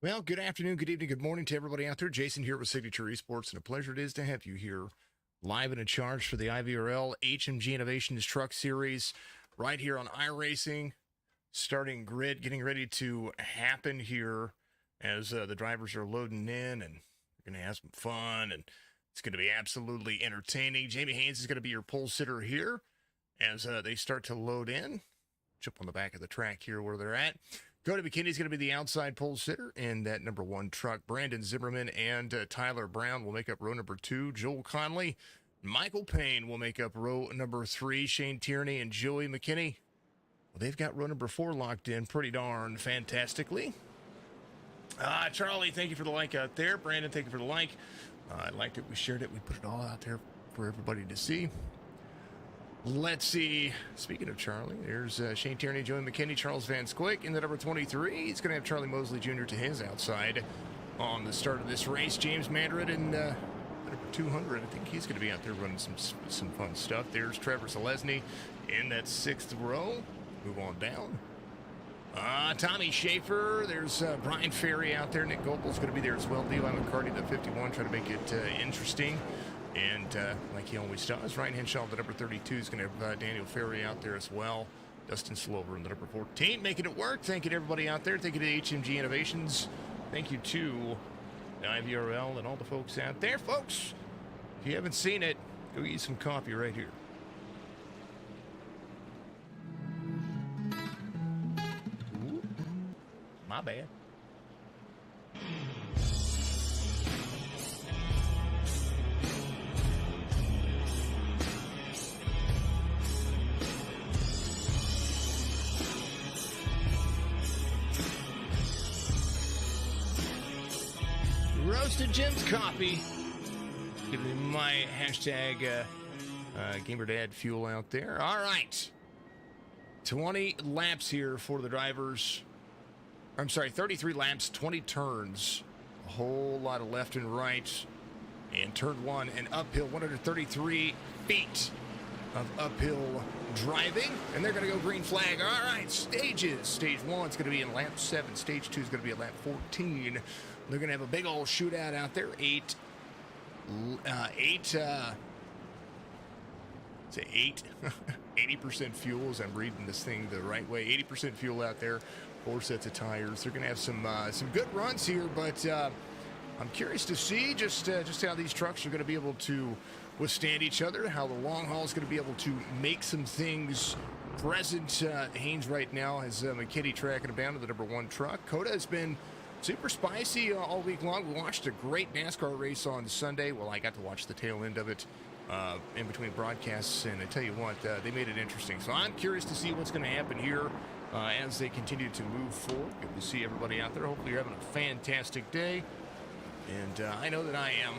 Well, good afternoon, good evening, good morning to everybody out there. Jason here with Signature Esports, and a pleasure it is to have you here live and in charge for the Ivrl Hmg Innovations Truck Series right here on iRacing. Starting grid, getting ready to happen here as the drivers are loading in, and we're going to have some fun, and it's going to be absolutely entertaining. Jamie Haynes is going to be your pole sitter here as they start to load in. Jump on the back of the track here where they're at. Cota McKinney's going to be the outside pole sitter in that number one truck. Brandon Zimmerman and Tyler Brown will make up row number 2. Joel Conley, Michael Payne will make up row number 3. Shane Tierney and Joey McKinney, well, they've got row number 4 locked in pretty darn fantastically. Charlie, thank you for the like out there. Brandon, thank you for the like. I liked it. We shared it. We put it all out there for everybody to see. Let's see. Speaking of Charlie, there's Shane Tierney, Joey McKinney, Charles Van Squick in the number 23. He's going to have Charlie Mosley Jr. to his outside on the start of this race. James Mandarin in number 200. I think he's going to be out there running some fun stuff. There's Trevor Selesny in that 6th row. Move on down. Tommy Schaefer. There's Brian Ferry out there. Nick Gopel's going to be there as well. Levi McCarty, the 51, trying to make it interesting. And like he always does, Ryan Henshaw, the number 32, is going to have Daniel Ferry out there as well. Dustin Slover in the number 14, making it work. Thank you to everybody out there. Thank you to HMG Innovations. Thank you to Ivrl and all the folks out there. Folks, if you haven't seen it, go get some coffee right here. Ooh, my bad. Roasted Jim's Coffee. Give me my hashtag GamerDad fuel out there. All right. 20 laps here for the drivers. I'm sorry, 33 laps, 20 turns. A whole lot of left and right. And turn 1 and uphill, 133 feet of uphill driving. And they're going to go green flag. All right, stages. Stage 1 is going to be in lap 7. Stage 2 is going to be at lap 14. They're going to have a big old shootout out there. 80% fuel, as I'm reading this thing the right way. 80% fuel out there. 4 sets of tires. They're going to have some good runs here, but I'm curious to see just how these trucks are going to be able to withstand each other, how the long haul is going to be able to make some things present. Haynes right now has McKinney tracking him down to the number 1 truck. Cota has been super spicy all week long. We watched a great NASCAR race on Sunday. Well, I got to watch the tail end of it in between broadcasts, and I tell you what, they made it interesting. So I'm curious to see what's going to happen here as they continue to move forward. Good to see everybody out there. Hopefully you're having a fantastic day, and I know that I am.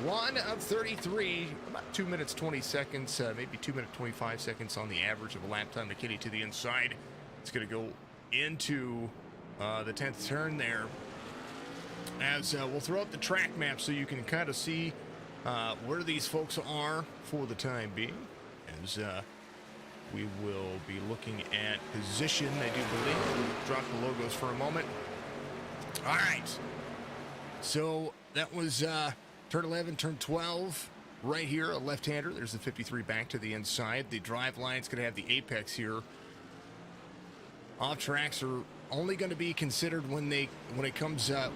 1 of 33, about 2 minutes 20 seconds, maybe 2 minutes 25 seconds on the average of a lap time. McKinney to the inside. It's going to go into the 10th turn there, as we'll throw up the track map so you can kind of see where these folks are for the time being, as we will be looking at position, I do believe. We'll drop the logos for a moment. All right, so that was turn 11, turn 12 right here, a left-hander. There's the 53 back to the inside. The drive line's going to have the apex here. Off tracks are only going to be considered when it comes to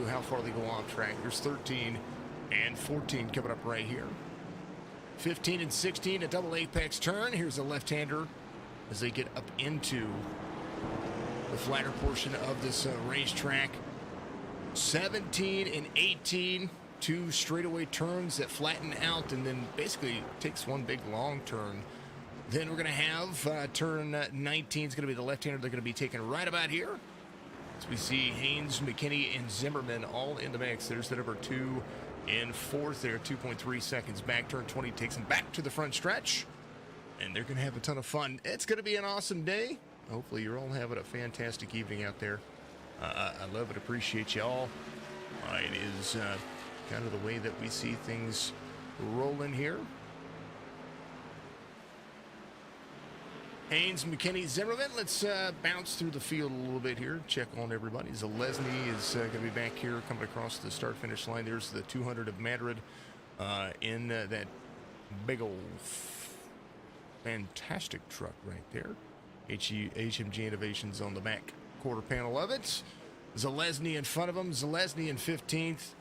how far they go off track. There's 13 and 14 coming up right here. 15 and 16, a double apex turn. Here's a left-hander as they get up into the flatter portion of this racetrack. 17 and 18, 2 straightaway turns that flatten out and then basically takes one big long turn. Then we're going to have turn 19 is going to be the left-hander. They're going to be taken right about here. As we see Haynes, McKinney, and Zimmerman all in the mix. There's the number 2 and 4th there, 2.3 seconds back. Turn 20 takes them back to the front stretch. And they're going to have a ton of fun. It's going to be an awesome day. Hopefully you're all having a fantastic evening out there. I love and appreciate you all. It is kind of the way that we see things rolling here. Haynes, McKinney, Zimmerman. Let's bounce through the field a little bit here. Check on everybody. Zalesny is going to be back here coming across the start-finish line. There's the 200 of Madrid in that big old fantastic truck right there. HMG Innovations on the back quarter panel of it. Zalesny in front of him. Zalesny in 15th.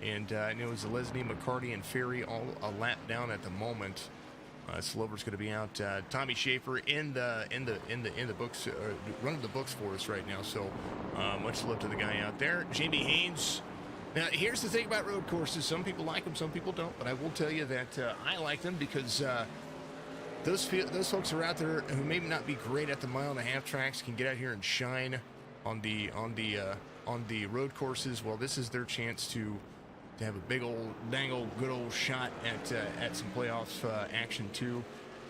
And I know Zalesny, McCarty, and Ferry all a lap down at the moment. Slover's going to be out. Tommy Schaefer in the books, running the books for us right now. So much love to the guy out there. Jamie Haynes. Now here's the thing about road courses. Some people like them, some people don't. But I will tell you that I like them because those folks are out there who maybe not be great at the mile-and-a-half tracks can get out here and shine on the road courses. Well, this is their chance to have a big old, dang old, good old shot at some playoffs action too.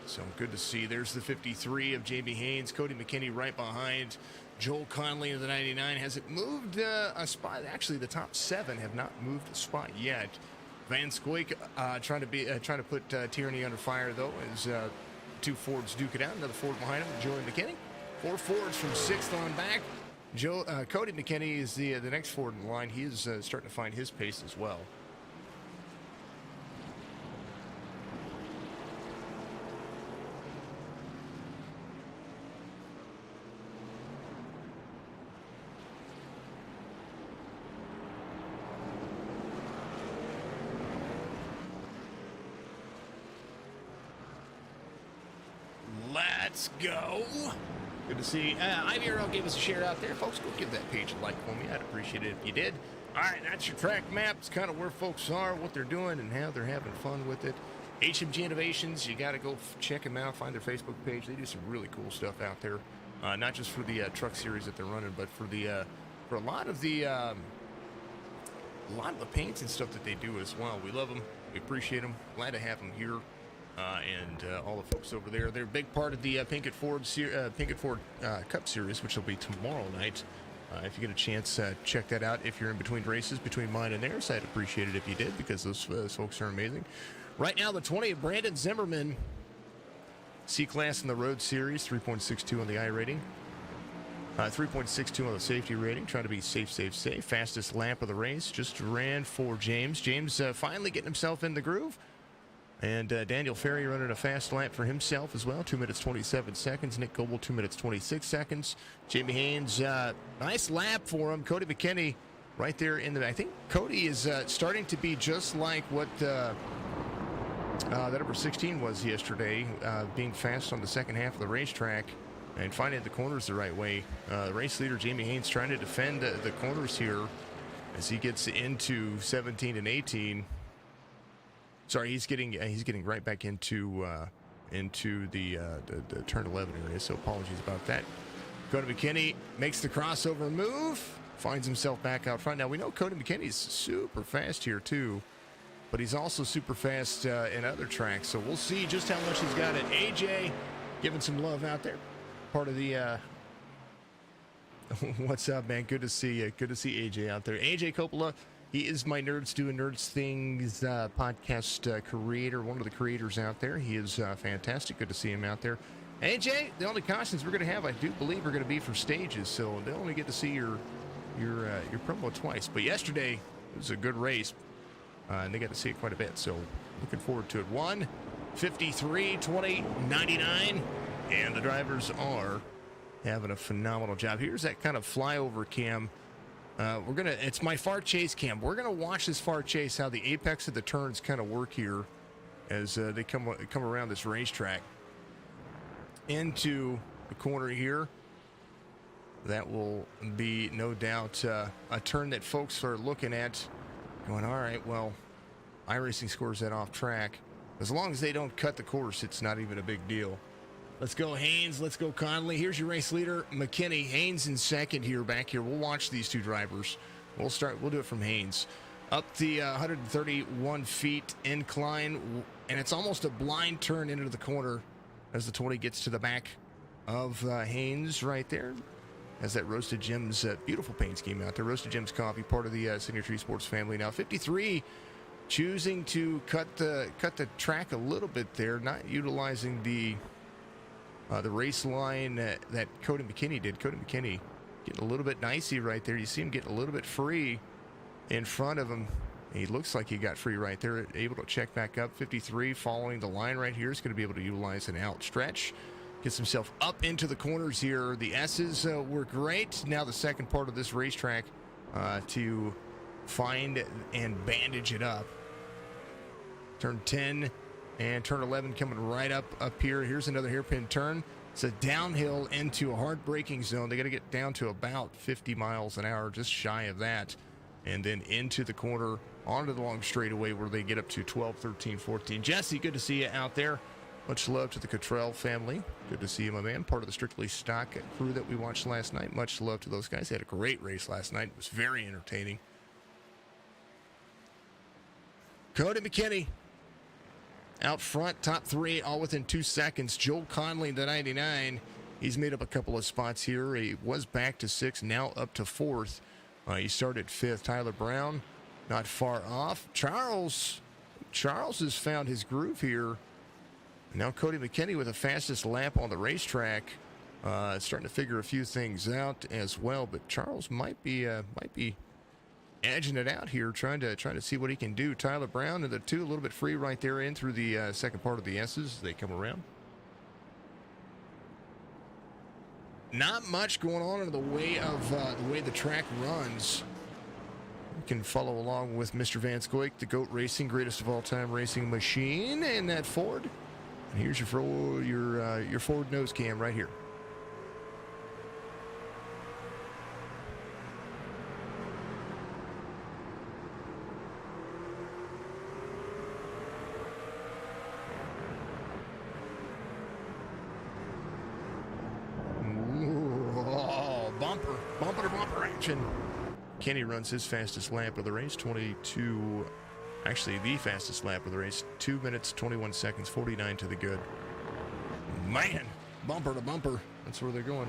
So good to see. There's the 53 of Jamie Haynes. Cody McKinney right behind. Joel Conley in the 99 hasn't moved a spot. Actually, the top 7 have not moved a spot yet. Van Squeek trying to put Tierney under fire though, as 2 Fords duke it out. Another Ford behind him, Joey McKinney. 4 Fords from 6th on back. Cody McKinney is the next Ford in line. He is starting to find his pace as well. Let's go. Good to see. Ivrl gave us a share out there. Folks, go give that page a like for me. I'd appreciate it if you did. All right, that's your track map. It's kind of where folks are, what they're doing, and how they're having fun with it. HMG Innovations, you got to go check them out. Find their Facebook page. They do some really cool stuff out there. Not just for the truck series that they're running, but for a lot of the paints and stuff that they do as well. We love them. We appreciate them. Glad to have them here. And all the folks over there. They're a big part of the Pinkett Ford Cup Series, which will be tomorrow night. If you get a chance, check that out. If you're in between races, between mine and theirs, I'd appreciate it if you did, because those folks are amazing. Right now, the 20 of Brandon Zimmerman. C-Class in the Road Series, 3.62 on the iRating. 3.62 on the safety rating. Trying to be safe. Fastest lap of the race. Just ran for James. James finally getting himself in the groove. And Daniel Ferry running a fast lap for himself as well, 2 minutes 27 seconds. Nick Goebel, 2 minutes 26 seconds. Jamie Haynes, nice lap for him. Cody McKinney right there in the. I think Cody is starting to be just like what that number 16 was yesterday, being fast on the second half of the racetrack and finding the corners the right way. The race leader Jamie Haynes trying to defend the corners here as he gets into 17 and 18. Sorry, he's getting right back into the turn 11 area. So apologies about that. Cody McKinney makes the crossover move, finds himself back out front. Now we know Cody McKinney's super fast here too, but he's also super fast in other tracks. So we'll see just how much he's got it. AJ giving some love out there. Part of the what's up, man? Good to see you. Good to see AJ out there. AJ Coppola. He is my Nerds Doing Nerds Things podcast creator, one of the creators out there. He is fantastic. Good to see him out there. AJ, the only cautions we're going to have, I do believe, are going to be for stages, so they'll only get to see your promo twice. But yesterday, it was a good race, and they got to see it quite a bit, so looking forward to it. 1:53, 20:99, and the drivers are having a phenomenal job. Here's that kind of flyover cam. It's my far chase cam. We're gonna watch this far chase, how the apex of the turns kind of work here as they come around this racetrack into the corner here. That will be no doubt a turn that folks are looking at, going, all right, well, iRacing scores that off track. As long as they don't cut the course, it's not even a big deal. Let's go Haynes. Let's go Conley. Here's your race leader, McKinney. Haynes in second here, back here. We'll watch these two drivers. We'll do it from Haynes. Up the 131 feet incline, and it's almost a blind turn into the corner as the 20 gets to the back of Haynes right there. As that Roasted Gems, beautiful paint scheme out there. Roasted Gems Coffee, part of the Signature Sports family now. 53 choosing to cut the track a little bit there, not utilizing the the race line that Cota McKinney did. Cota McKinney getting a little bit dicey right there. You see him getting a little bit free in front of him. He looks like he got free right there, able to check back up. 53 following the line right here. Is going to be able to utilize an out stretch. Gets himself up into the corners here. The S's were great. Now the second part of this racetrack to find and bandage it up. Turn 10 and turn 11 coming right up here. Here's another hairpin turn. It's a downhill into a hard braking zone. They got to get down to about 50 miles an hour, just shy of that. And then into the corner, onto the long straightaway where they get up to 12, 13, 14. Jesse, good to see you out there. Much love to the Cottrell family. Good to see you, my man. Part of the Strictly Stock crew that we watched last night. Much love to those guys. They had a great race last night. It was very entertaining. Cota McKinney out front, top three, all within 2 seconds. Joel Conley, the 99. He's made up a couple of spots here. He was back to sixth, now up to fourth. He started fifth. Tyler Brown, not far off. Charles has found his groove here. Now Cody McKinney with the fastest lap on the racetrack. Starting to figure a few things out as well. But Charles might be edging it out here, trying to see what he can do. Tyler Brown and the two a little bit free right there in through the second part of the S's as they come around. Not much going on in the way of the way the track runs. You can follow along with Mr. Van Scoik, the GOAT Racing, greatest of all time racing machine, and that Ford. And here's your Ford nose cam right here. Bumper to bumper action. Kenny runs his fastest lap of the race, 22, actually the fastest lap of the race, 2 minutes, 21 seconds, 49 to the good. Man, bumper to bumper. That's where they're going.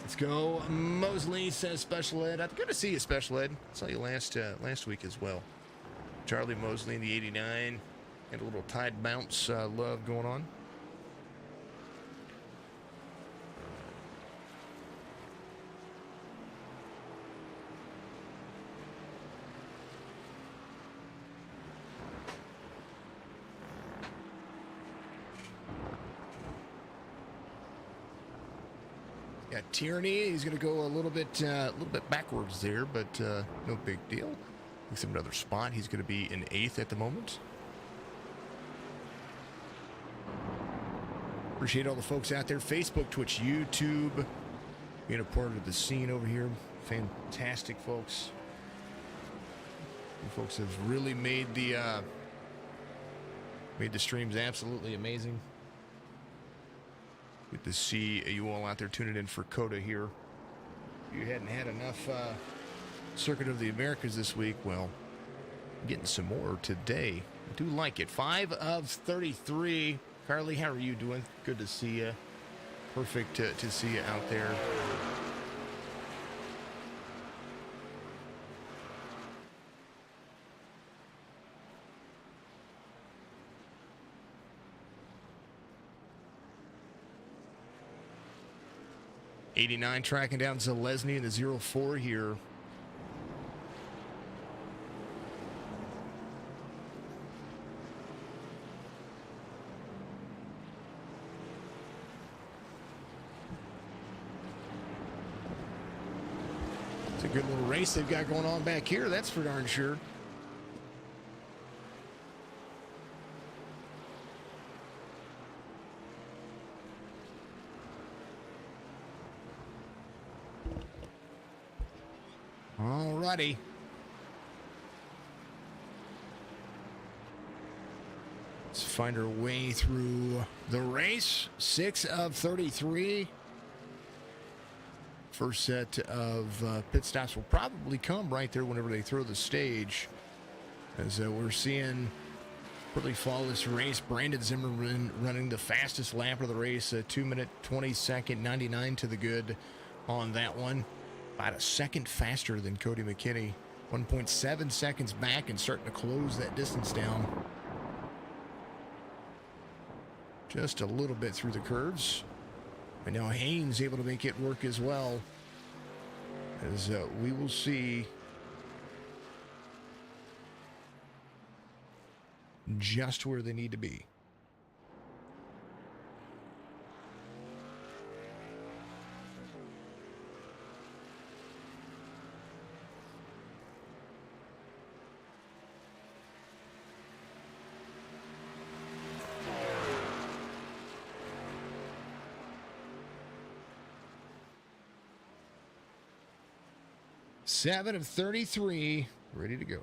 Let's go. Mosley says Special Ed. Good to see you, Special Ed. Saw you last week as well. Charlie Mosley in the 89. And a little Tide Bounce love going on. Got Tierney. He's going to go a little bit backwards there, but no big deal. Looks like another spot. He's going to be in 8th at the moment. Appreciate all the folks out there. Facebook, Twitch, YouTube, being a part of the scene over here. Fantastic folks. You folks have really made the streams absolutely amazing. Good to see you all out there tuning in for Cota here. If you hadn't had enough Circuit of the Americas this week, well, getting some more today. I do like it. 5 of 33. Carly, how are you doing? Good to see you. Perfect to see you out there. '89 tracking down Zalesny in the 0-4 here. It's a good little race they've got going on back here, that's for darn sure. Alrighty. Let's find our way through the race. 6 of 33. First set of pit stops will probably come right there whenever they throw the stage. As we're seeing really follow this race. Brandon Zimmerman running the fastest lap of the race. 2 minute, 22nd, 99 to the good on that one. About a second faster than Cody McKinney. 1.7 seconds back and starting to close that distance down. just a little bit through the curves. And now Haynes able to make it work as well. As we will see just where they need to be. Seven of 33, ready to go.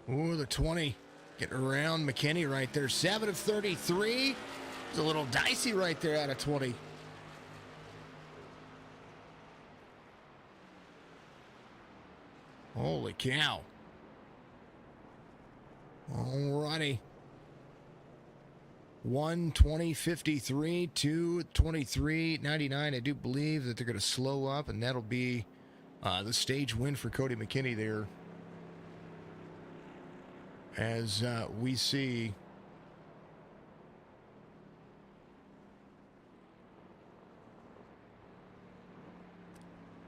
Ooh, the 20 getting around McKinney right there. 7 of 33. It's a little dicey right there out of 20. Holy cow. Alrighty. 1:20:53, 2:23:99. I do believe that they're going to slow up, and that'll be the stage win for Cody McKinney there. As we see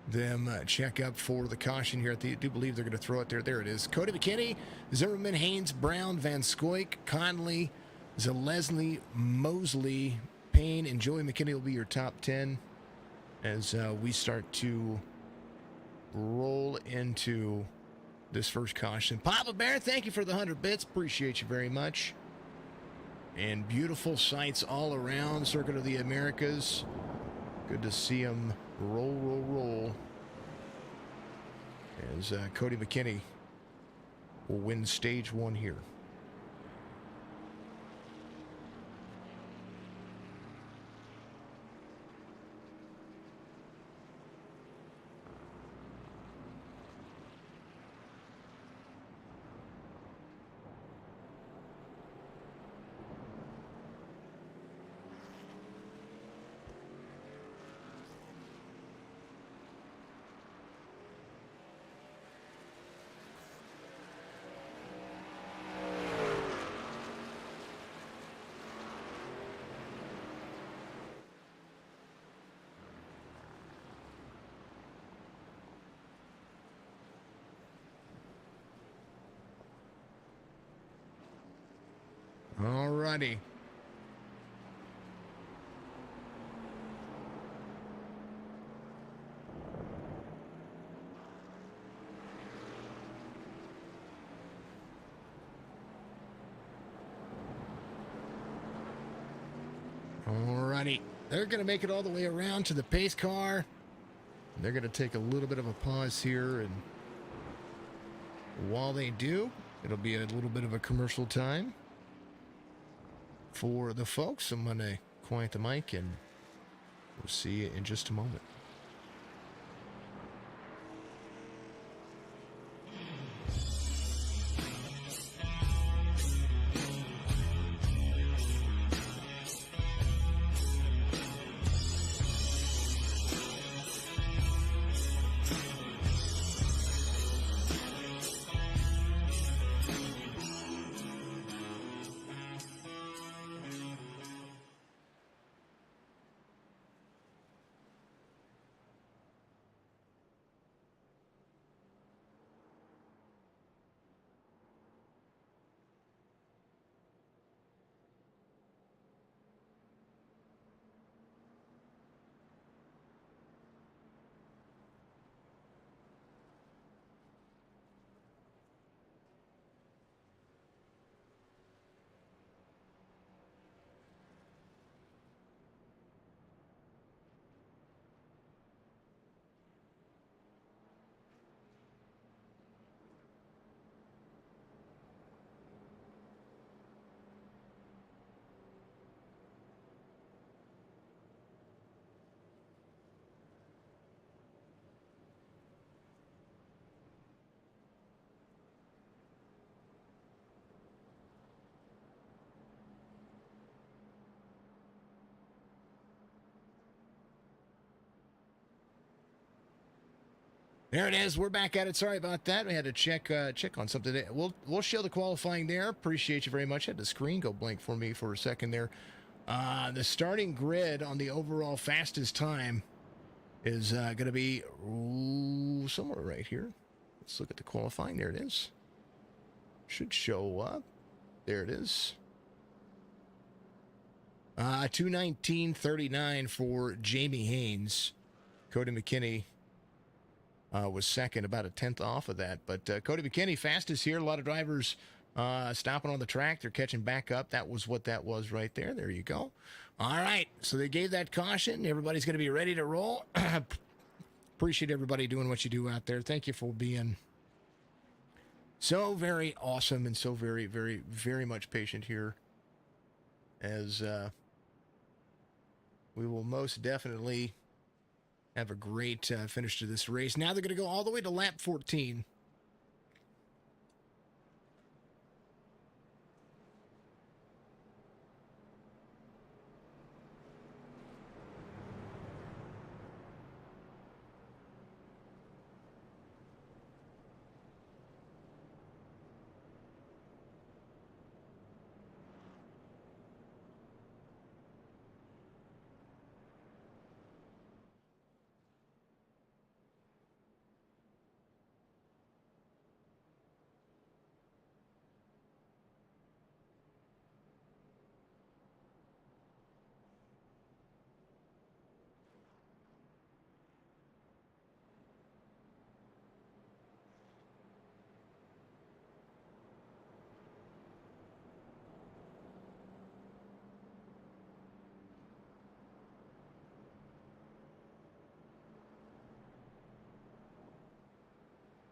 them check up for the caution here. I do believe they're going to throw it there. There it is. Cody McKinney, Zimmerman, Haynes, Brown, Van Scoik, Conley, Zalesny, Mosley, Payne, and Joey McKinney will be your top 10 as we start to roll into this first caution. Papa Bear, thank you for the 100 bits. Appreciate you very much. And beautiful sights all around Circuit of the Americas. Good to see them roll. As Cody McKinney will win stage 1 here. Alrighty. Alrighty. They're going to make it all the way around to the pace car. They're going to take a little bit of a pause here, and while they do, it'll be a little bit of a commercial time for the folks. I'm going to quiet the mic, and we'll see you in just a moment. There it is. We're back at it. Sorry about that. We had to check on something. We'll show the qualifying there. Appreciate you very much. Had the screen go blank for me for a second there. The starting grid on the overall fastest time is going to be somewhere right here. Let's look at the qualifying. There it is. Should show up. There it is. 2:19:39 for Jamie Haynes. Cody McKinney was second, about a tenth off of that. But Cody McKinney, fastest here. A lot of drivers stopping on the track. They're catching back up. That was what that was right there. There you go. All right. So they gave that caution. Everybody's going to be ready to roll. Appreciate everybody doing what you do out there. Thank you for being so very awesome and so very, very, very much patient here as we will most definitely have a great finish to this race. Now they're going to go all the way to lap 14.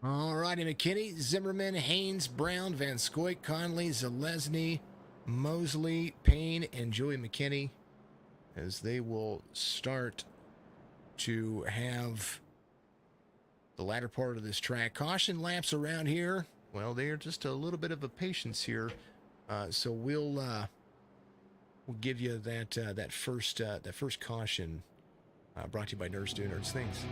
All righty, McKinney, Zimmerman, Haynes, Brown, Van Scoik, Conley, Zalesny, Mosley, Payne, and Joey McKinney as they will start to have the latter part of this track. Caution laps around here. Well, they're just a little bit of a patience here. So we'll give you that first caution brought to you by Nerds Doing Nerds Things.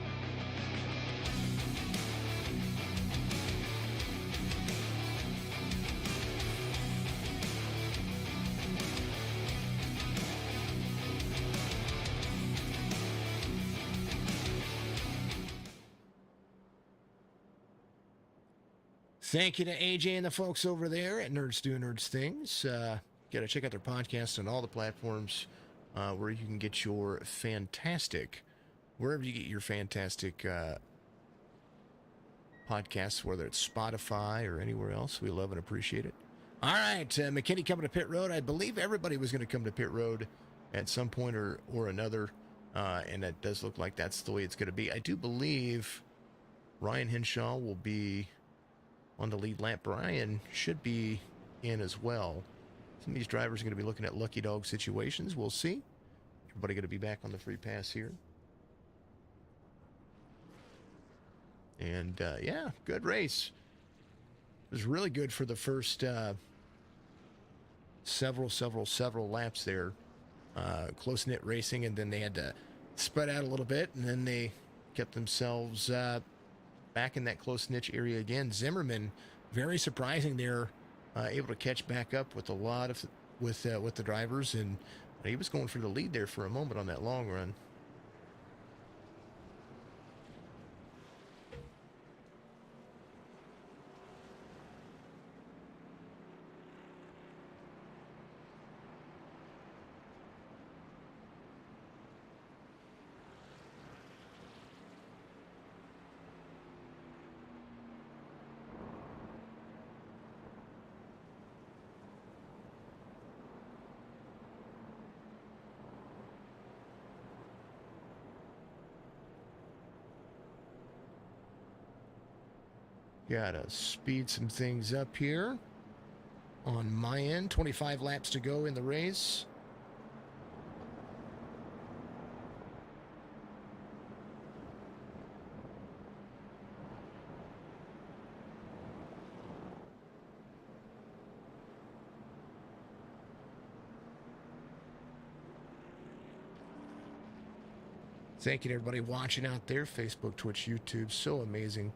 Thank you to AJ and the folks over there at Nerds Do Nerds Things. Got to check out their podcast on all the platforms where you can get your fantastic, wherever you get your fantastic podcasts, whether it's Spotify or anywhere else. We love and appreciate it. All right, McKinney coming to pit road. I believe everybody was going to come to pit road at some point or another, and that does look like that's the way it's going to be. I do believe Ryan Henshaw will be on the lead lap. Brian should be in as well. Some of these drivers are going to be looking at lucky dog situations. We'll see. Everybody going to be back on the free pass here. And, yeah, good race. It was really good for the first several laps there. Close-knit racing, and then they had to spread out a little bit, and then they kept themselves back in that close niche area again. Zimmerman, very surprising there, able to catch back up with a lot of with the drivers, and he was going for the lead there for a moment on that long run. Gotta speed some things up here on my end. 25 laps to go in the race. Thank you to everybody watching out there. Facebook, Twitch, YouTube. So amazing.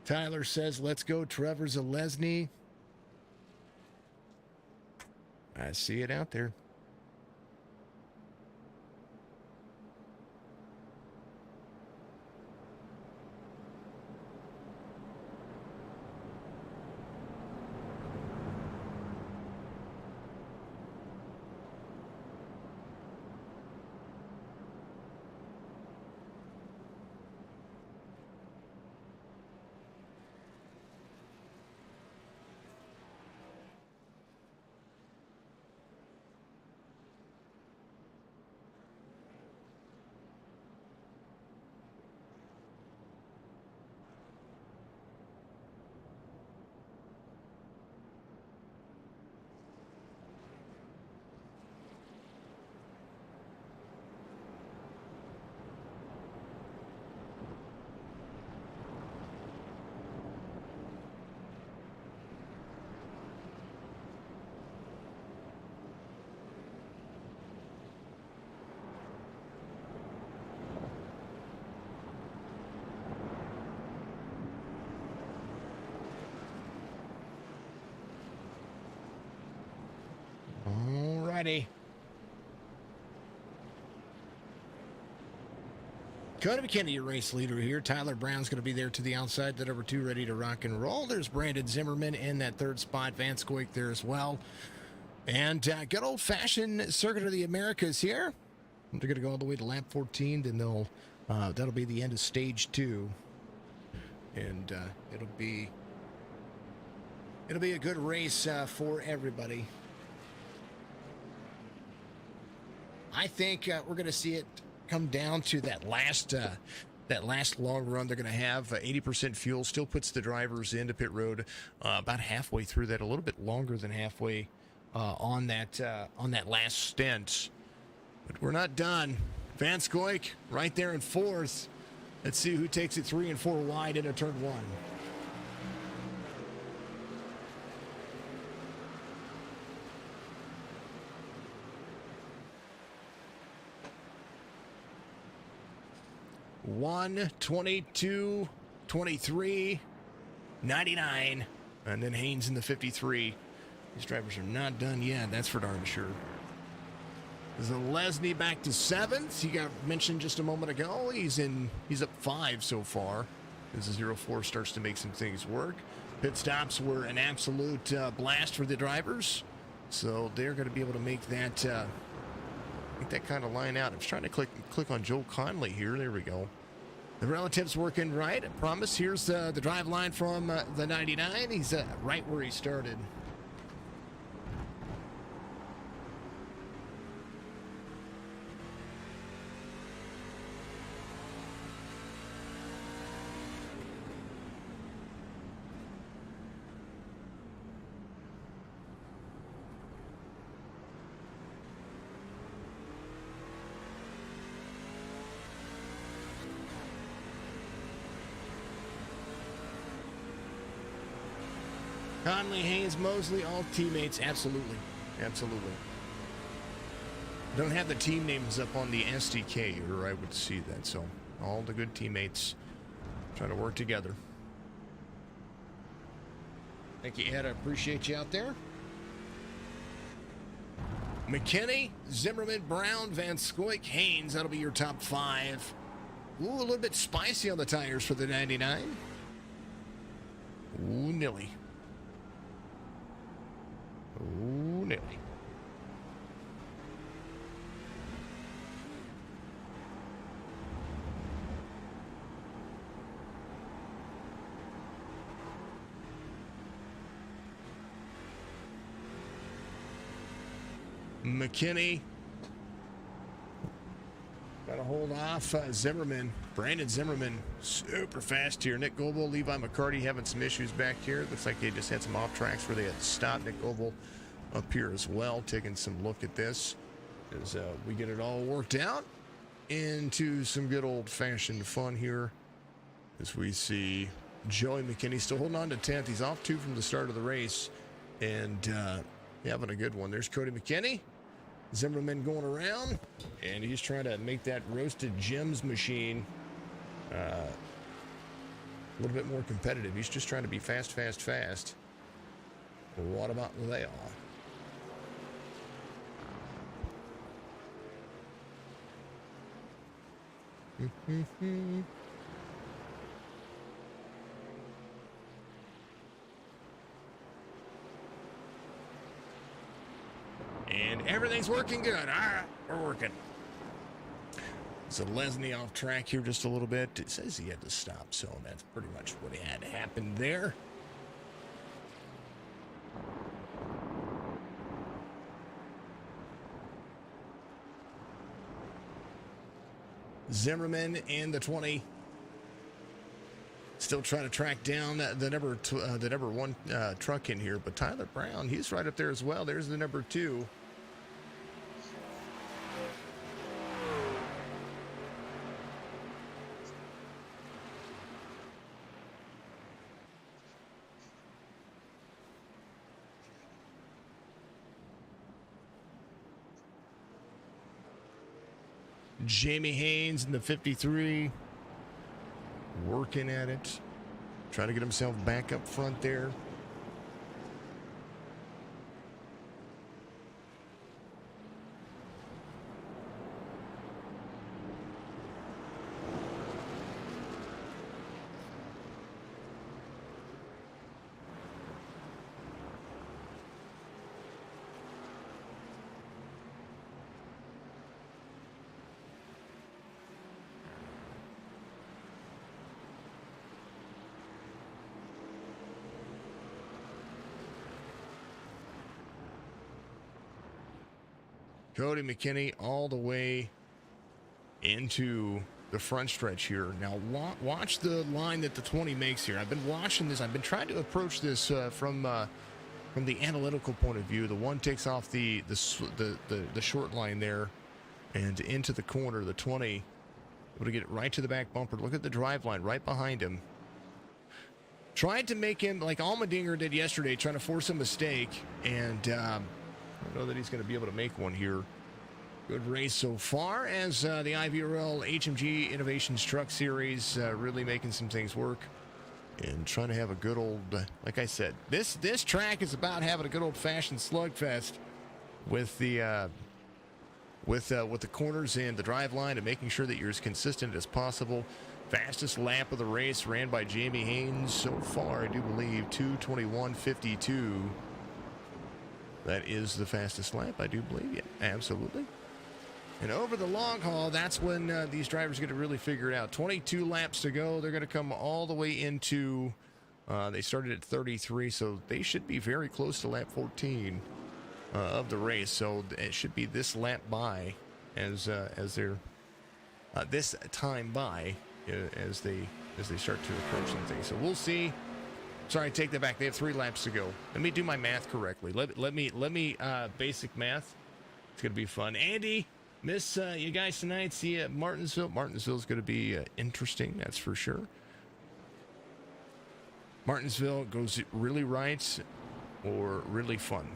Tyler says, let's go, Trevor Zalesny. I see it out there. Alrighty. Cota McKinney, your race leader here. Tyler Brown's going to be there to the outside. The number 2 ready to rock and roll. There's Brandon Zimmerman in that 3rd spot. Van Scoik there as well. And good old-fashioned Circuit of the Americas here. They're going to go all the way to lap 14. Then they'll that'll be the end of stage 2. And it'll be a good race for everybody. I think we're going to see it come down to that last long run they're going to have. 80% fuel still puts the drivers into pit road about halfway through that, a little bit longer than halfway on that last stint. But we're not done. Van Scoik right there in 4th. Let's see who takes it 3 and 4 wide into turn 1. One, 22, 23, 99, and then Haynes in the 53. These drivers are not done yet, that's for darn sure. Zalesny back to 7th. He got mentioned just a moment ago. He's up 5 so far as the 0-4 starts to make some things work. Pit stops were an absolute blast for the drivers, so they're going to be able to make that kind of line out. I was trying to click on Joe Conley here. There we go. The relatives working right. I promise. Here's the drive line from the 99. He's right where he started. Conley, Haynes, Mosley, all teammates. Absolutely. Absolutely. Don't have the team names up on the SDK, or I would see that. So all the good teammates trying to work together. Thank you, Ed. I appreciate you out there. McKinney, Zimmerman, Brown, Van Scoik, Haynes. That'll be your top 5. Ooh, a little bit spicy on the tires for the 99. Ooh, nilly. Ooh, nilly. McKinney got a hold hold off Zimmerman. Brandon Zimmerman, super fast here. Nick Goebel, Levi McCarty having some issues back here. Looks like they just had some off tracks where they had to stop. Nick Goebel up here as well, taking some look at this as we get it all worked out into some good old-fashioned fun here as we see Joey McKinney still holding on to 10th. He's off 2 from the start of the race and having a good one. There's Cody McKinney. Zimmerman going around, and he's trying to make that roasted gems machine a little bit more competitive. He's just trying to be fast, fast, fast. What about Leal? And everything's working good. All right, we're working. So Lesney off track here just a little bit. It says he had to stop, so that's pretty much what had happened there. Zimmerman and the 20. Still trying to track down the number 1 truck in here, but Tyler Brown, he's right up there as well. There's the number 2. Jamie Haynes in the 53. Working at it. Trying to get himself back up front there. Cody McKinney all the way into the front stretch here. Now watch the line that the 20 makes here. I've been watching this. I've been trying to approach this from the analytical point of view. The 1 takes off the short line there and into the corner. The 20 able to get it right to the back bumper. Look at the drive line right behind him. Tried to make him like Allmendinger did yesterday, trying to force a mistake, and I don't know that he's going to be able to make one here. Good race so far as the Ivrl Hmg Innovations Truck Series really making some things work and trying to have a good old, like I said, this track is about having a good old-fashioned slugfest with the corners and the drive line and making sure that you're as consistent as possible. Fastest lap of the race ran by Jamie Haynes so far, I do believe, 2:21.52. That is the fastest lap, I do believe. Yeah, absolutely. And over the long haul, that's when these drivers get to really figure it out. 22 laps to go. They're going to come all the way into, they started at 33, so they should be very close to lap 14 of the race. So it should be this lap by as they're, this time by as they start to approach something. So we'll see. Sorry, take that back. They have 3 laps to go. Let me do my math correctly. Let me basic math. It's gonna be fun. Andy, miss you guys tonight. See you at Martinsville. Martinsville's gonna be interesting. That's for sure. Martinsville goes really right or really fun.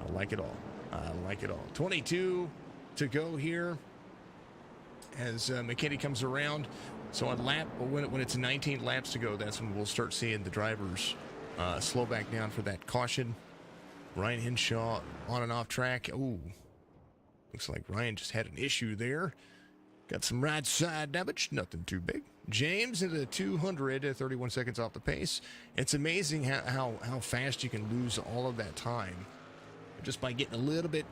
I like it all. I like it all. 22 to go here as McKinney comes around. So on lap, when it's 19 laps to go, that's when we'll start seeing the drivers slow back down for that caution. Ryan Hinshaw on and off track. Ooh, looks like Ryan just had an issue there. Got some right side damage, nothing too big. James into the 200, 31 seconds off the pace. It's amazing how fast you can lose all of that time just by getting a little bit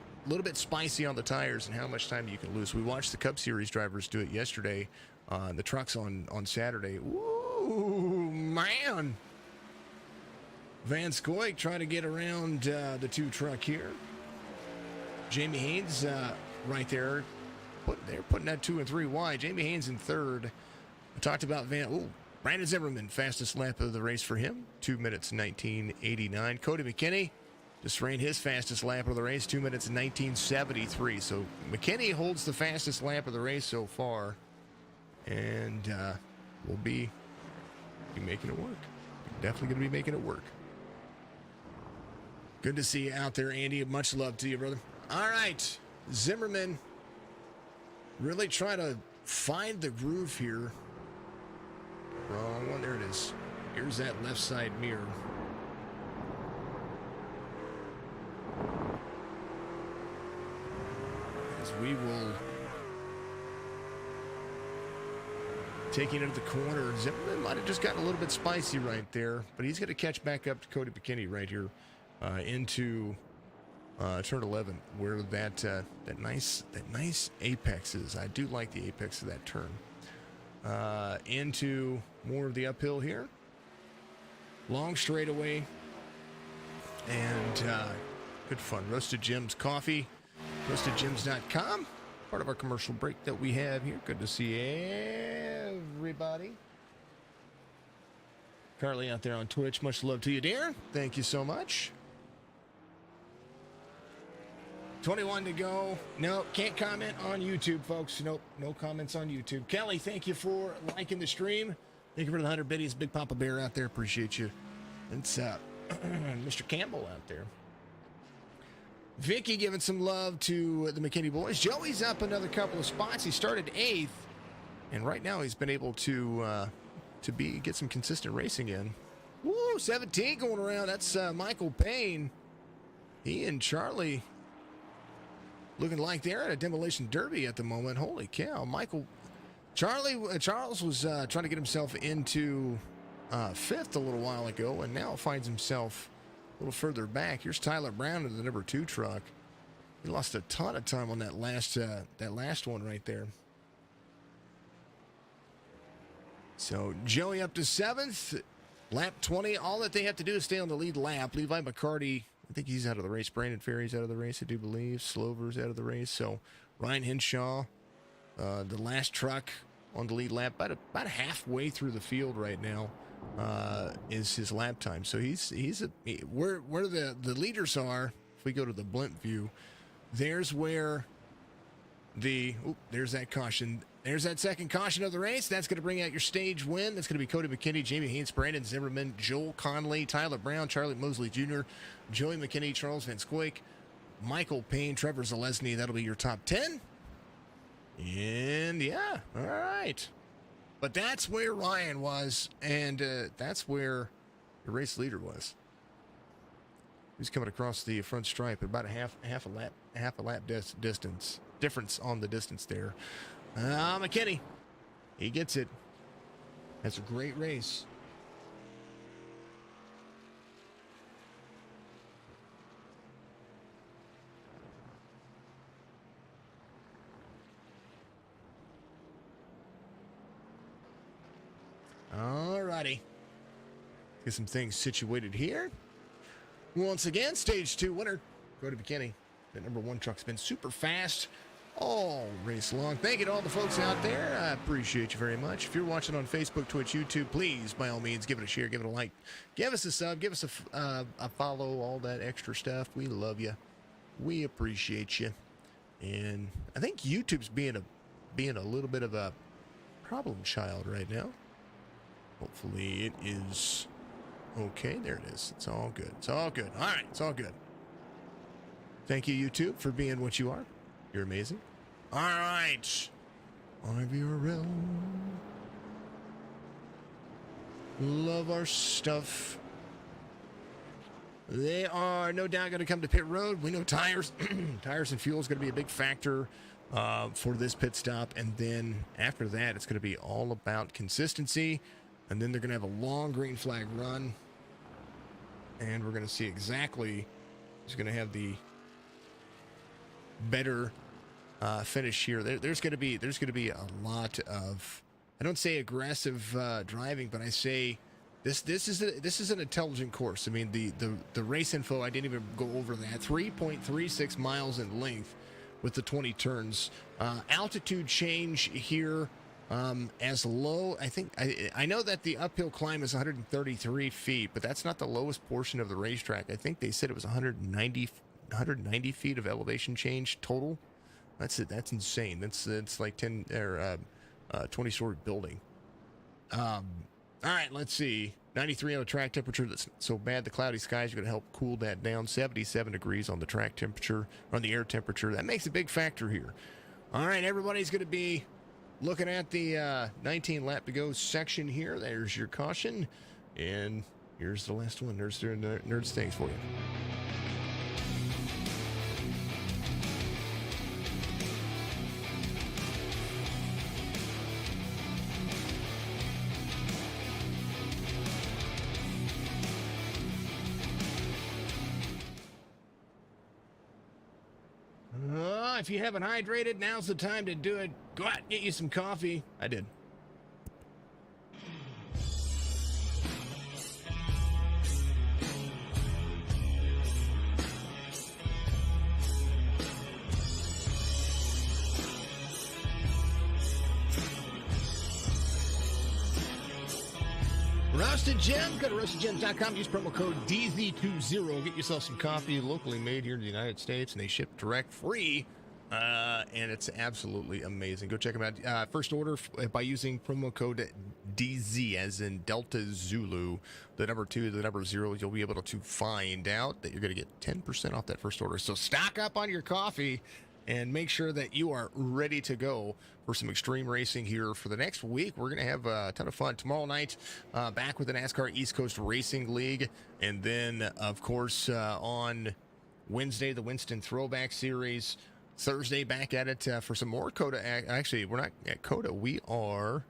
spicy on the tires and how much time you can lose. We watched the Cup Series drivers do it yesterday. The trucks on Saturday. Ooh, man. Van Scoik trying to get around the 2 truck here. Jamie Haynes right there. They're putting that 2 and 3 wide. Jamie Haynes in third. We talked about Brandon Zimmerman, fastest lap of the race for him, 2 minutes 19:89. Cody McKinney just ran his fastest lap of the race, 2 minutes 19:73. So McKinney holds the fastest lap of the race so far, and we'll be making it work. Definitely going to be making it work. Good to see you out there, Andy. Much love to you, brother. All right, Zimmerman really try to find the groove here. Wrong one. There it is. Here's that left side mirror. As we will taking it to the corner. Zimmerman might have just gotten a little bit spicy right there, but he's going to catch back up to Cody McKinney right here into turn 11, where that nice apex is. I do like the apex of that turn. Into more of the uphill here. Long straightaway. And good fun. Roasted Jim's Coffee. RoastedJims.com. Part of our commercial break that we have here. Good to see everybody. Carly out there on Twitch. Much love to you, dear. Thank you so much. 21 to go. Nope, can't comment on YouTube, folks. Nope, no comments on YouTube. Kelly, thank you for liking the stream. Thank you for the 100 biddies. Big Papa Bear out there. Appreciate you. It's Mr. Campbell out there. Vicky giving some love to the McKinney boys. Joey's up another couple of spots. He started 8th, and right now he's been able to get some consistent racing in. Woo, 17 going around. That's Michael Payne. He and Charlie looking like they're at a demolition derby at the moment. Holy cow. Charles was trying to get himself into 5th a little while ago, and now finds himself a little further back. Here's Tyler Brown in the number 2 truck. He lost a ton of time on that last one right there. So Joey up to 7th, lap 20. All that they have to do is stay on the lead lap. Levi McCarty, I think he's out of the race. Brandon Ferry's out of the race, I do believe. Slover's out of the race. So Ryan Henshaw, the last truck on the lead lap, about halfway through the field right now, is his lap time. So where the leaders are. If we go to the blimp view, there's where there's that caution. There's that second caution of the race. That's going to bring out your stage win. That's going to be Cody McKinney, Jamie Haynes, Brandon Zimmerman, Joel Conley, Tyler Brown, Charlie Mosley Jr., Joey McKinney, Charles Van Squake, Michael Payne, Trevor Zalesny. That'll be your top 10. And yeah, all right. But that's where Ryan was, and that's where the race leader was. He's coming across the front stripe at about half a lap distance difference on the distance there. McKinney, he gets it. That's a great race. Alrighty. Get some things situated here. Once again, stage 2 winner, Cody McKinney. That number 1 truck's been super fast all race long. Thank you to all the folks out there. I appreciate you very much. If you're watching on Facebook, Twitch, YouTube, please, by all means, give it a share, give it a like, give us a sub, give us a follow, all that extra stuff. We love you. We appreciate you. And I think YouTube's being a little bit of a problem child right now. Hopefully it is okay. There it is. It's all good. It's all good. All right. It's all good. Thank you, YouTube, for being what you are. You're amazing. All right. Ivrl. Love our stuff. They are no doubt going to come to pit road. We know tires and fuel is going to be a big factor for this pit stop. And then after that, it's going to be all about consistency. And then they're going to have a long green flag run. And we're going to see exactly who's going to have the better finish here. There's going to be a lot of, I don't say aggressive driving, but I say this is an intelligent course. I mean, the race info, I didn't even go over that. 3.36 miles in length, with the 20 turns. Altitude change here as low. I know that the uphill climb is 133 feet, but that's not the lowest portion of the racetrack. I think they said it was 190 feet of elevation change total. That's it. That's insane. That's like 10 or 20-story building. All right, let's see. 93 on the track temperature. That's not so bad. The cloudy skies are going to help cool that down. 77 degrees on the track temperature, on the air temperature. That makes a big factor here. All right, everybody's going to be looking at the 19 lap to go section here. There's your caution. And here's the last one. There's their nerds things for you. If you haven't hydrated, now's the time to do it. Go out and get you some coffee. I did. Roasted Gem. Go to roastedgems.com. Use promo code DZ20. Get yourself some coffee locally made here in the United States, and they ship direct free. And it's absolutely amazing. Go check them out. First order by using promo code DZ, as in Delta Zulu, the number 2, the number 0. You'll be able to find out that you're going to get 10% off that first order. So stock up on your coffee and make sure that you are ready to go for some extreme racing here for the next week. We're going to have a ton of fun. Tomorrow night, back with the NASCAR East Coast Racing League. And then, of course, on Wednesday, the Winston Throwback Series. Thursday, back at it for some more Cota. Actually, we're not at Cota. We are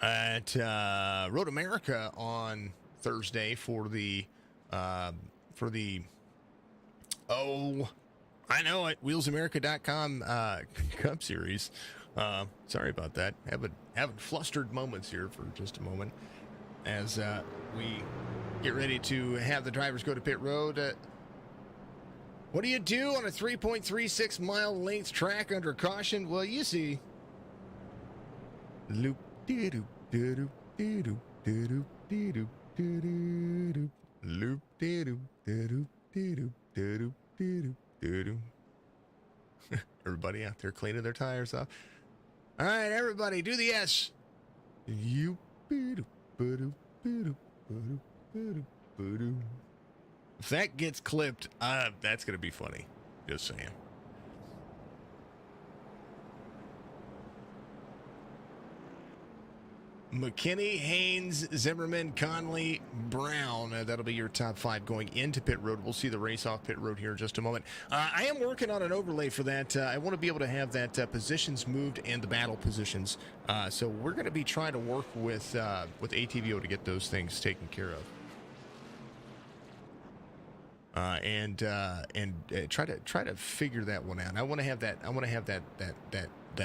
at Road America on Thursday for the I know it, wheelsamerica.com Cup Series. Sorry about that. Having flustered moments here for just a moment as we get ready to have the drivers go to pit road. What do you do on a 3.36 mile length track under caution? Well, you see. Loop dee doop dee doop dee doop dee doop dee doop dee doop loop dee doop dee doop dee doop dee doop dee doop dee doop. Everybody out there cleaning their tires off. All right, everybody, do the S. You dee doop dee doop dee doop dee doop dee doop. If that gets clipped, that's going to be funny. Just saying. McKinney, Haynes, Zimmerman, Conley, Brown. That'll be your top 5 going into pit road. We'll see the race off pit road here in just a moment. I am working on an overlay for that. I want to be able to have that positions moved and the battle positions. So we're going to be trying to work with ATVO to get those things taken care of. And try to figure that one out. I want to have that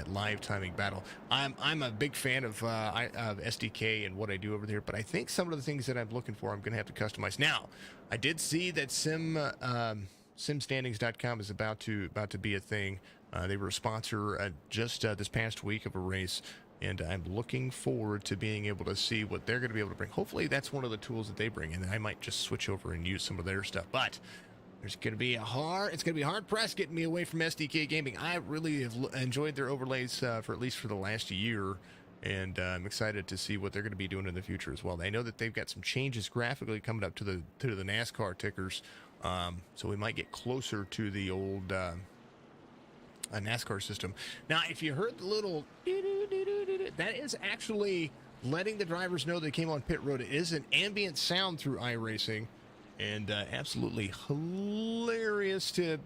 live timing battle. I'm a big fan of SDK and what I do over there, but I think some of the things that I'm looking for, I'm going to have to customize. Now, I did see that simstandings.com is about to be a thing. They were a sponsor just this past week of a race. And I'm looking forward to being able to see what they're going to be able to bring. Hopefully, that's one of the tools that they bring, and I might just switch over and use some of their stuff. But it's going to be hard pressed getting me away from SDK Gaming. I really have enjoyed their overlays for at least for the last year, and I'm excited to see what they're going to be doing in the future as well. I know that they've got some changes graphically coming up to the NASCAR tickers, so we might get closer to the old NASCAR system. Now, if you heard the little that is actually letting the drivers know they came on pit road. It is an ambient sound through iRacing, and absolutely hilarious to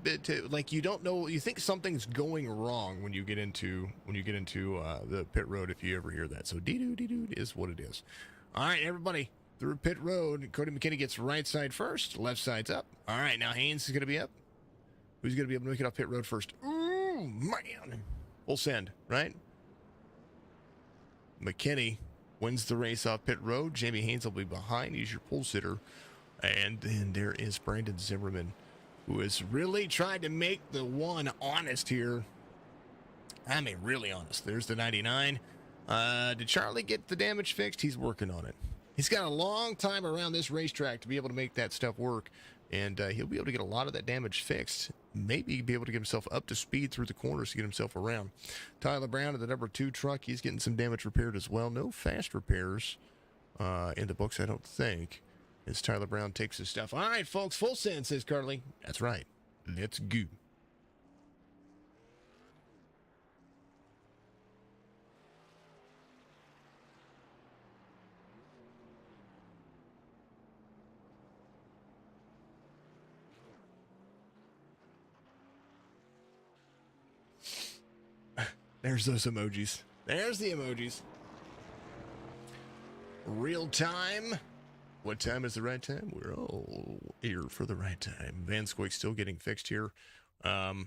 like, you don't know, you think something's going wrong when you get into the pit road if you ever hear that. So dee-doo is what it is. All right, everybody, through pit road. Cody McKinney gets right side first, left side's up. All right, now Haynes is going to be up. Who's going to be able to make it off pit road first? Ooh, man. Full send, right? McKinney wins the race off pit road. Jamie Haynes will be behind. He's your pole sitter. And then there is Brandon Zimmerman, who has really tried to make the one honest here. I mean, really honest. There's the 99. Did Charlie get the damage fixed? He's working on it. He's got a long time around this racetrack to be able to make that stuff work, and he'll be able to get a lot of that damage fixed. Maybe be able to get himself up to speed through the corners to get himself around. Tyler Brown in the number 2 truck, he's getting some damage repaired as well. No fast repairs in the books, I don't think, as Tyler Brown takes his stuff. All right, folks, full send, says Carly. That's right. Let's go. There's those emojis. There's the emojis. Real time. What time is the right time? We're all here for the right time. Van Squake still getting fixed here. Let's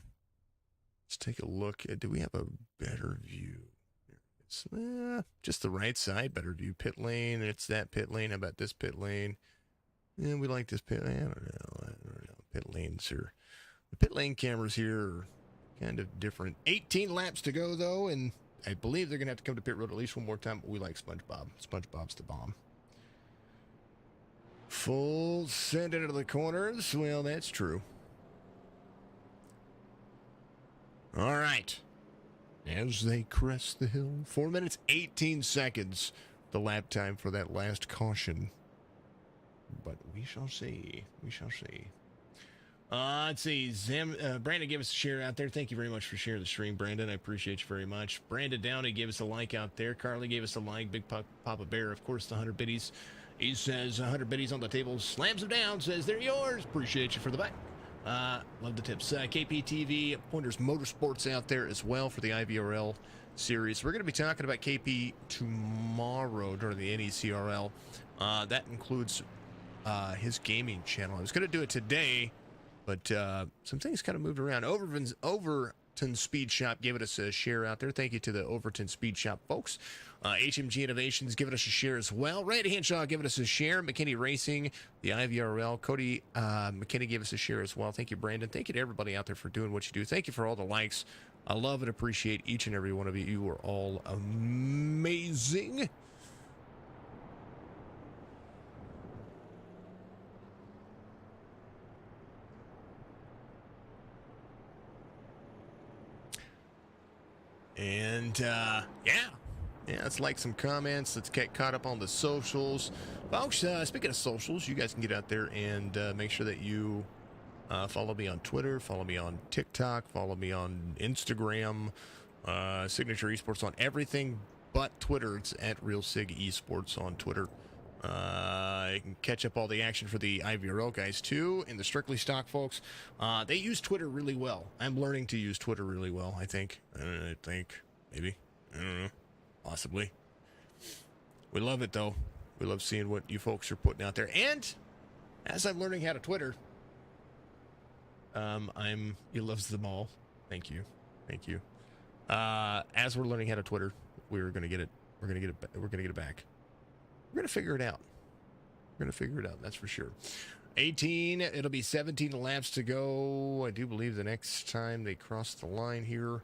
take a look. Do we have a better view? It's just the right side. Better view. Pit lane. It's that pit lane. How about this pit lane? Yeah, we like this pit lane. I don't know. Pit lanes are... The pit lane cameras here are kind of different. 18 laps to go, though, and I believe they're going to have to come to pit road at least one more time, but we like SpongeBob. SpongeBob's the bomb. Full send into the corners. Well, that's true. All right. As they crest the hill, 4 minutes, 18 seconds, the lap time for that last caution. But we shall see. We shall see. Let's see. Brandon gave us a share out there. Thank you very much for sharing the stream, Brandon. I appreciate you very much. Brandon Downey gave us a like out there. Carly gave us a like. Big Papa Bear, of course, the 100 biddies. He says 100 biddies on the table, slams them down, says they're yours. Appreciate you for the back. Love the tips. KPTV, Pointers Motorsports out there as well for the IVRL series. We're going to be talking about KP tomorrow during the NECRL. That includes his gaming channel. I was going to do it today, but some things kind of moved around. Overton Speed Shop gave us a share out there. Thank you to the Overton Speed Shop folks. HMG Innovations giving us a share as well. Randy Henshaw giving us a share. McKinney Racing, the IVRL. Cody McKinney gave us a share as well. Thank you, Brandon. Thank you to everybody out there for doing what you do. Thank you for all the likes. I love and appreciate each and every one of you. You are all amazing. And, let's like some comments. Let's get caught up on the socials. Folks, speaking of socials, you guys can get out there and make sure that you follow me on Twitter, follow me on TikTok, follow me on Instagram, Signature Esports on everything but Twitter. It's at Real Sig Esports on Twitter. You can catch up all the action for the IVRL guys, too, and the Strictly Stock folks. They use Twitter really well. I'm learning to use Twitter really well, I think. Maybe. I don't know. Possibly. We love it, though. We love seeing what you folks are putting out there. And as I'm learning how to Twitter, he loves them all. Thank you. As we're learning how to Twitter, we're going to get it. We're going to get it back. We're going to figure it out. That's for sure. 18, it'll be 17 laps to go. I do believe the next time they cross the line here.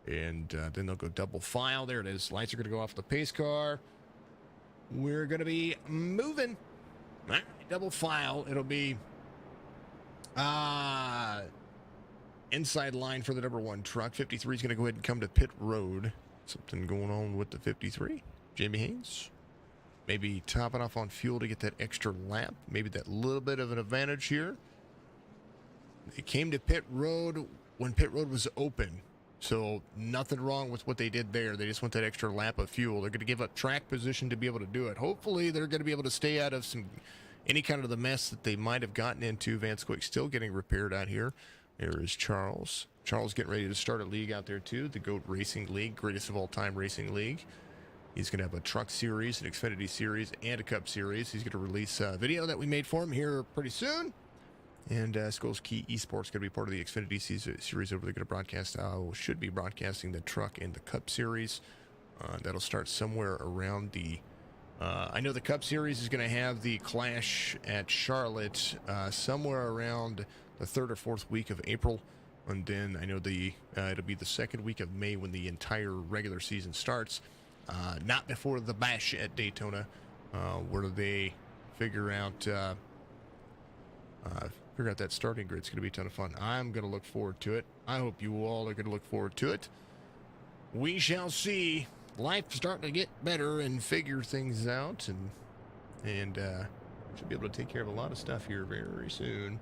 And then they'll go double file. There it is. Lights are going to go off the pace car. We're going to be moving. All right, double file. It'll be inside line for the number 1 truck. 53 is going to go ahead and come to pit road. Something going on with the 53. Jamie Haynes. Maybe topping off on fuel to get that extra lap. Maybe that little bit of an advantage here. They came to pit road when pit road was open. So nothing wrong with what they did there. They just want that extra lap of fuel. They're going to give up track position to be able to do it. Hopefully they're going to be able to stay out of any kind of the mess that they might have gotten into. Van Squick still getting repaired out here. There is Charles. Charles getting ready to start a league out there too. The GOAT Racing League, greatest of all time racing league. He's going to have a truck series, an Xfinity series, and a Cup series. He's going to release a video that we made for him here pretty soon. And Skulls Key Esports going to be part of the Xfinity series over there. Going to broadcast, should be broadcasting the truck and the Cup series. That'll start somewhere around the... I know the Cup series is going to have the clash at Charlotte somewhere around the 3rd or 4th week of April. And then I know it'll be the 2nd week of May when the entire regular season starts. Not before the Bash at Daytona, where they figure out that starting grid. It's going to be a ton of fun. I'm going to look forward to it. I hope you all are going to look forward to it. We shall see. Life's starting to get better and figure things out, and should be able to take care of a lot of stuff here very soon.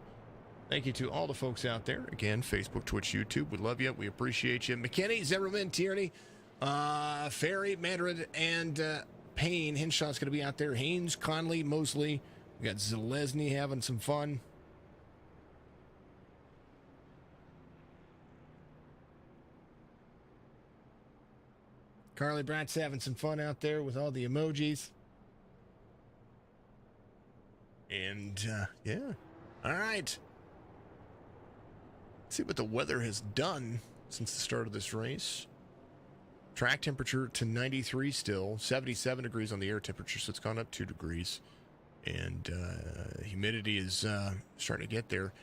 Thank you to all the folks out there. Again, Facebook, Twitch, YouTube. We love you. We appreciate you. McKinney, Zimmerman, Tierney, Ferry, Madrid, and Payne. Henshaw's going to be out there. Haynes, Conley, Mosley. We got Zalesny having some fun. Carly Brat's having some fun out there with all the emojis. And, yeah. All right. Let's see what the weather has done since the start of this race. Track temperature to 93 still. 77 degrees on the air temperature, so it's gone up 2 degrees. And humidity is starting to get there.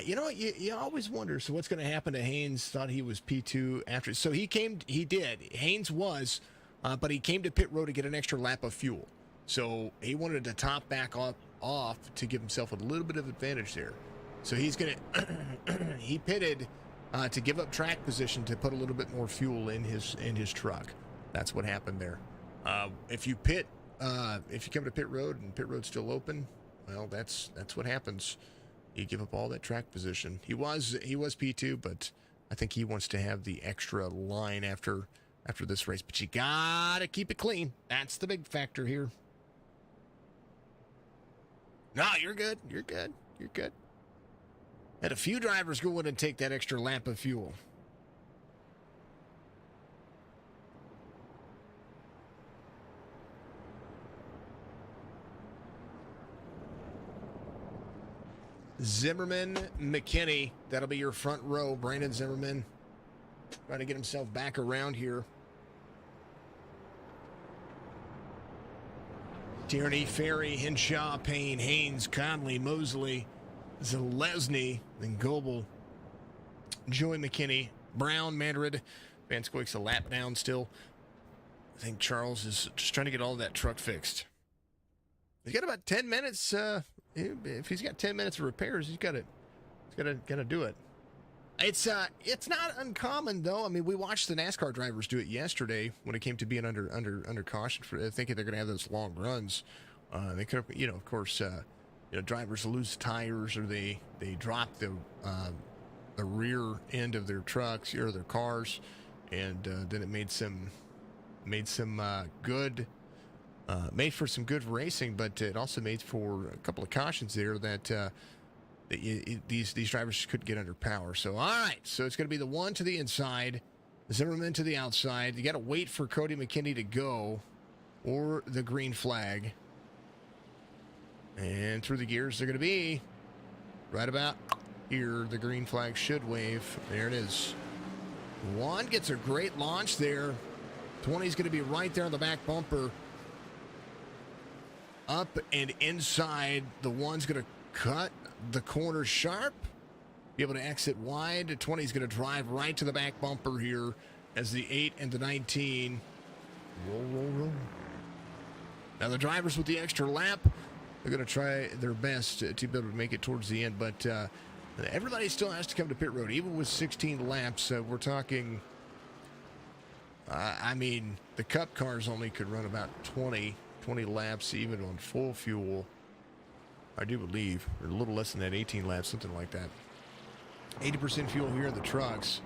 You know what? You always wonder, so what's going to happen to Haynes? Thought he was P2 after. So he did. Haynes was, but he came to pit road to get an extra lap of fuel. So he wanted to top back off to give himself a little bit of advantage there. So he's going to, he pitted to give up track position to put a little bit more fuel in his truck. That's what happened there. If you come to pit road and pit road's still open, well, that's what happens. You give up all that track position. He was P2, but I think he wants to have the extra line after this race. But you gotta keep it clean. That's the big factor here. No, you're good. You're good. You're good. Had a few drivers go in and take that extra lap of fuel. Zimmerman, McKinney, that'll be your front row. Brandon Zimmerman trying to get himself back around here. Tierney, Ferry, Henshaw, Payne, Haynes, Conley, Mosley, Zalesny, then Goebel, Joey McKinney, Brown, Madrid. Van Squeek's a lap down still. I think Charles is just trying to get all that truck fixed. He's got about 10 minutes. If he's got 10 minutes of repairs, he's got to do it. It's not uncommon though. I mean, we watched the NASCAR drivers do it yesterday when it came to being under caution for thinking they're going to have those long runs. They could, of course, drivers lose tires or they drop the rear end of their trucks or their cars, and then it made for some good racing, but it also made for a couple of cautions there that these drivers couldn't get under power. So, all right. So it's going to be the one to the inside, Zimmerman to the outside. You got to wait for Cody McKinney to go or the green flag. And through the gears, they're going to be right about here. The green flag should wave. There it is. Juan gets a great launch there. 20 is going to be right there on the back bumper. Up and inside. The one's going to cut the corner sharp. Be able to exit wide. The 20 is going to drive right to the back bumper here as the 8 and the 19. Roll. Now the drivers with the extra lap, they're going to try their best to be able to make it towards the end. But everybody still has to come to pit road. Even with 16 laps, we're talking... the Cup cars only could run about 20 laps even on full fuel, I do believe, or a little less than that, 18 laps, something like that. 80% fuel here in the trucks.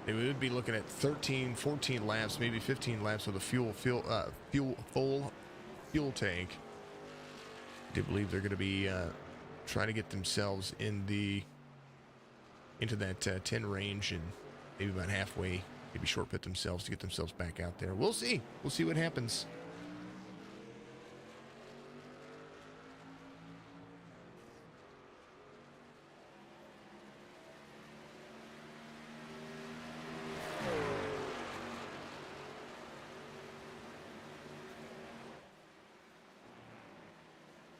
They would be looking at 13, 14 laps, maybe 15 laps with a full fuel tank. I do believe they're going to be trying to get themselves into that 10 range and maybe about halfway, maybe short pit themselves to get themselves back out there. We'll see. We'll see what happens.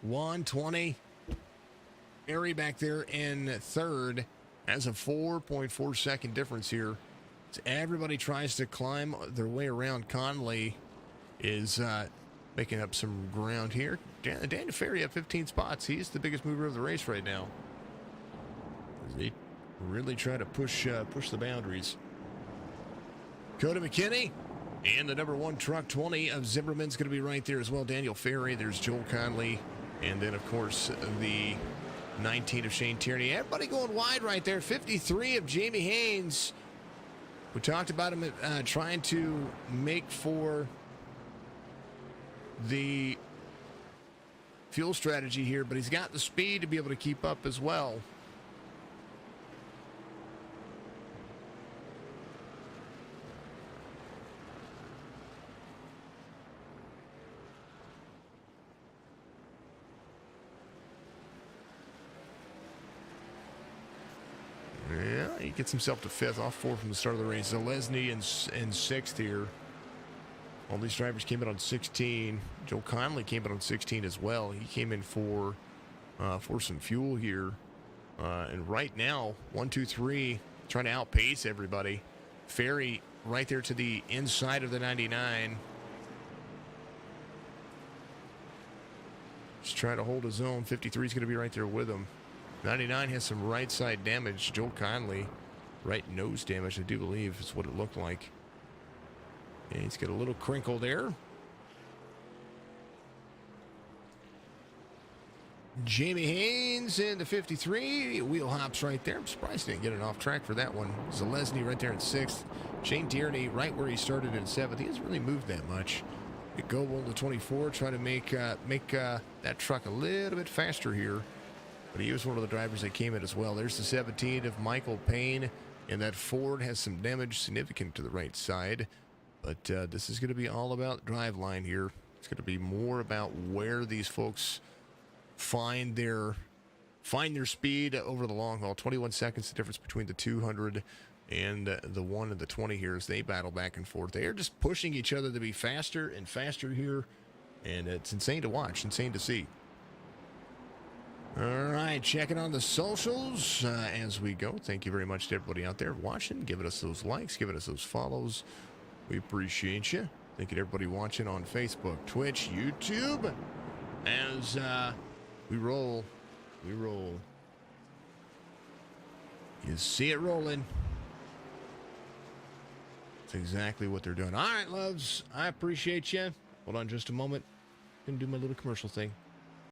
Juan 20. Ferry back there in third. Has a 4.4-second difference here. So everybody tries to climb their way around. Conley is making up some ground here. Daniel Ferry up 15 spots. He's the biggest mover of the race right now. He really try to push the boundaries. Cota McKinney and the number 1 truck 20 of Zimmerman's going to be right there as well. Daniel Ferry. There's Joel Conley. And then, of course, the 19 of Shane Tierney. Everybody going wide right there. 53 of Jamie Haynes. We talked about him trying to make for the fuel strategy here, but he's got the speed to be able to keep up as well. Yeah, he gets himself to 5th, off 4 from the start of the race. Zalesny in 6th here. All these drivers came in on 16. Joe Conley came in on 16 as well. He came in for some fuel here. And right now, 1, 2, 3, trying to outpace everybody. Ferry right there to the inside of the 99. Just trying to hold his own. 53 is going to be right there with him. 99 has some right side damage. Joel Conley, right nose damage, I do believe is what it looked like. And he's got a little crinkle there. Jamie Haynes in the 53. Wheel hops right there. I'm surprised he didn't get it off track for that one. Zalesny right there in 6th. Shane Tierney right where he started in 7th. He hasn't really moved that much. Goble to 24, trying to make that truck a little bit faster here. But he was one of the drivers that came in as well. There's the 17 of Michael Payne. And that Ford has some damage significant to the right side. But this is going to be all about drive line here. It's going to be more about where these folks find their speed over the long haul. 21 seconds the difference between the 200 and the 1 and the 20 here as they battle back and forth. They are just pushing each other to be faster and faster here. And it's insane to watch, insane to see. All right, checking on the socials as we go. Thank you very much to everybody out there watching, giving us those likes, giving us those follows. We appreciate you. Thank you to everybody watching on Facebook, Twitch, YouTube. As we roll. You see it rolling. That's exactly what they're doing. All right, loves, I appreciate you. Hold on just a moment. Gonna do my little commercial thing.